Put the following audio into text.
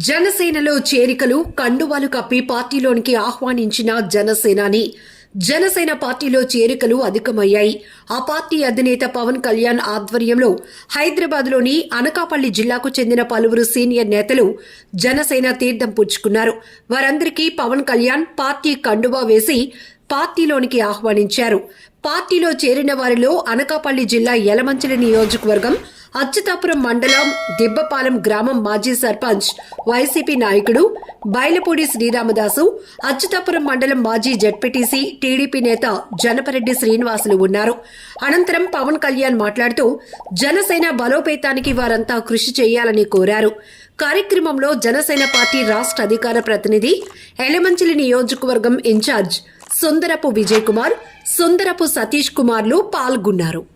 జనసేనలో చేరికలు కండువాలు కప్పి పార్టీలోనికి ఆహ్వానించిన జనసేన పార్టీలో చేరికలు అధికమయ్యాయి. ఆ పార్టీ అధినేత పవన్ కళ్యాణ్ ఆధ్వర్యంలో హైదరాబాద్లోని అనకాపల్లి జిల్లాకు చెందిన పలువురు సీనియర్ నేతలు జనసేన తీర్థం పుచ్చుకున్నారు. వారందరికీ పవన్ కళ్యాణ్ పార్టీ కండువా వేసి పార్టీలోనికి ఆహ్వానించారు. పార్టీలో చేరిన వారిలో అనకాపల్లి జిల్లా యలమంచిలి నియోజకవర్గం అచ్యుతాపురం మండలం దిబ్బపాలెం గ్రామం మాజీ సర్పంచ్ వైసీపీ నాయకుడు బైలపూడి శ్రీరామదాసు, అచ్యుతాపురం మండలం మాజీ జెడ్పీటీసీ టీడీపీ నేత జనపరెడ్డి శ్రీనివాసులు ఉన్నారు. అనంతరం పవన్ కళ్యాణ్ మాట్లాడుతూ జనసేన బలోపేతానికి వారంతా కృషి చేయాలని కోరారు. కార్యక్రమంలో జనసేన పార్టీ రాష్ట్ర అధికార ప్రతినిధి యలమంచిలి నియోజకవర్గం ఇన్ఛార్జ్ సుందరపు విజయ్ కుమార్, సుందరపు సతీష్ కుమార్లు పాల్గొన్నారు.